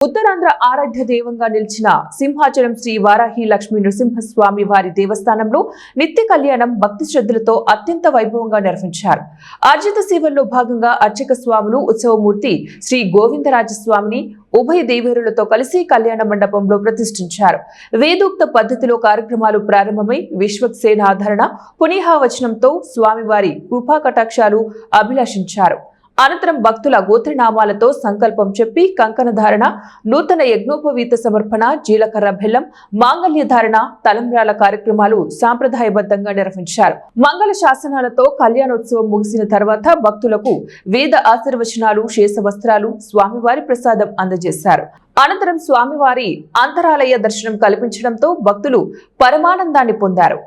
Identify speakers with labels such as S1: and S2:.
S1: ఉత్తరాంధ్ర ఆరాధ్య దైవంగా నిలిచిన సింహాచలం శ్రీ వారాహి లక్ష్మీ నృసింహస్వామి వారి దేవస్థానంలో నిత్య కళ్యాణం భక్తి శ్రద్ధలతో అత్యంత వైభవంగా నిర్వహించారు. ఆర్జిత సేవల్లో భాగంగా అర్చక స్వాములు ఉత్సవమూర్తి శ్రీ గోవిందరాజస్వామిని ఉభయ దేవేరులతో కలిసి కళ్యాణ మండపంలో ప్రతిష్ఠించారు. వేదోక్త పద్ధతిలో కార్యక్రమాలు ప్రారంభమై విశ్వక్సేన ఆధరణ పునీహావచనంతో స్వామివారి కృపా కటాక్షాలు అభిలాషించారు. అనంతరం భక్తుల గోత్రనామాలతో సంకల్పం చెప్పి కంకణ ధారణ, నూతన యజ్ఞోపవీత సమర్పణ, జీలకర్ర బెల్లం, మాంగళ్య ధారణ, తలంబ్రాల కార్యక్రమాలు సాంప్రదాయబద్ధంగా నిర్వహించారు. మంగళ శాసనాలతో కళ్యాణోత్సవం ముగిసిన తర్వాత భక్తులకు వేద ఆశీర్వచనాలు, శేష వస్త్రాలు, స్వామివారి ప్రసాదం అందజేశారు. అనంతరం స్వామివారి అంతరాలయ దర్శనం కల్పించడంతో భక్తులు పరమానందాన్ని పొందారు.